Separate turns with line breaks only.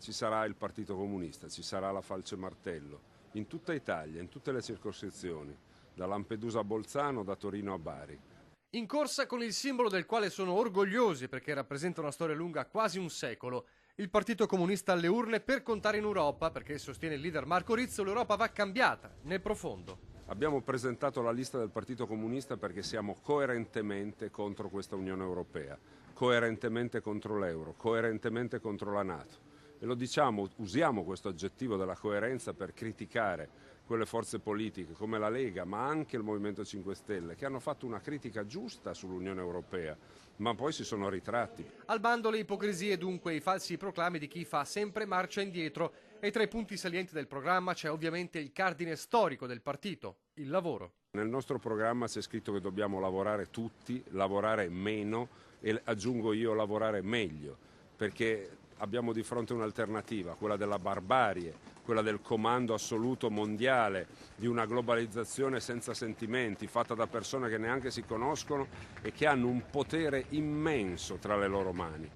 ci sarà il Partito Comunista, ci sarà la Falce Martello, in tutta Italia, in tutte le circoscrizioni, da Lampedusa a Bolzano, da Torino a Bari.
In corsa con il simbolo del quale sono orgogliosi perché rappresenta una storia lunga quasi un secolo. Il Partito Comunista alle urne per contare in Europa, perché sostiene il leader Marco Rizzo, l'Europa va cambiata, nel profondo.
Abbiamo presentato la lista del Partito Comunista perché siamo coerentemente contro questa Unione Europea, coerentemente contro l'euro, coerentemente contro la NATO. E lo diciamo, usiamo questo aggettivo della coerenza per criticare quelle forze politiche come la Lega, ma anche il Movimento 5 Stelle, che hanno fatto una critica giusta sull'Unione Europea, ma poi si sono ritratti.
Al bando le ipocrisie, dunque i falsi proclami di chi fa sempre marcia indietro, e tra i punti salienti del programma c'è ovviamente il cardine storico del partito, il lavoro.
Nel nostro programma c'è scritto che dobbiamo lavorare tutti, lavorare meno e, aggiungo io, lavorare meglio, perché abbiamo di fronte un'alternativa, quella della barbarie, quella del comando assoluto mondiale, di una globalizzazione senza sentimenti, fatta da persone che neanche si conoscono e che hanno un potere immenso tra le loro mani.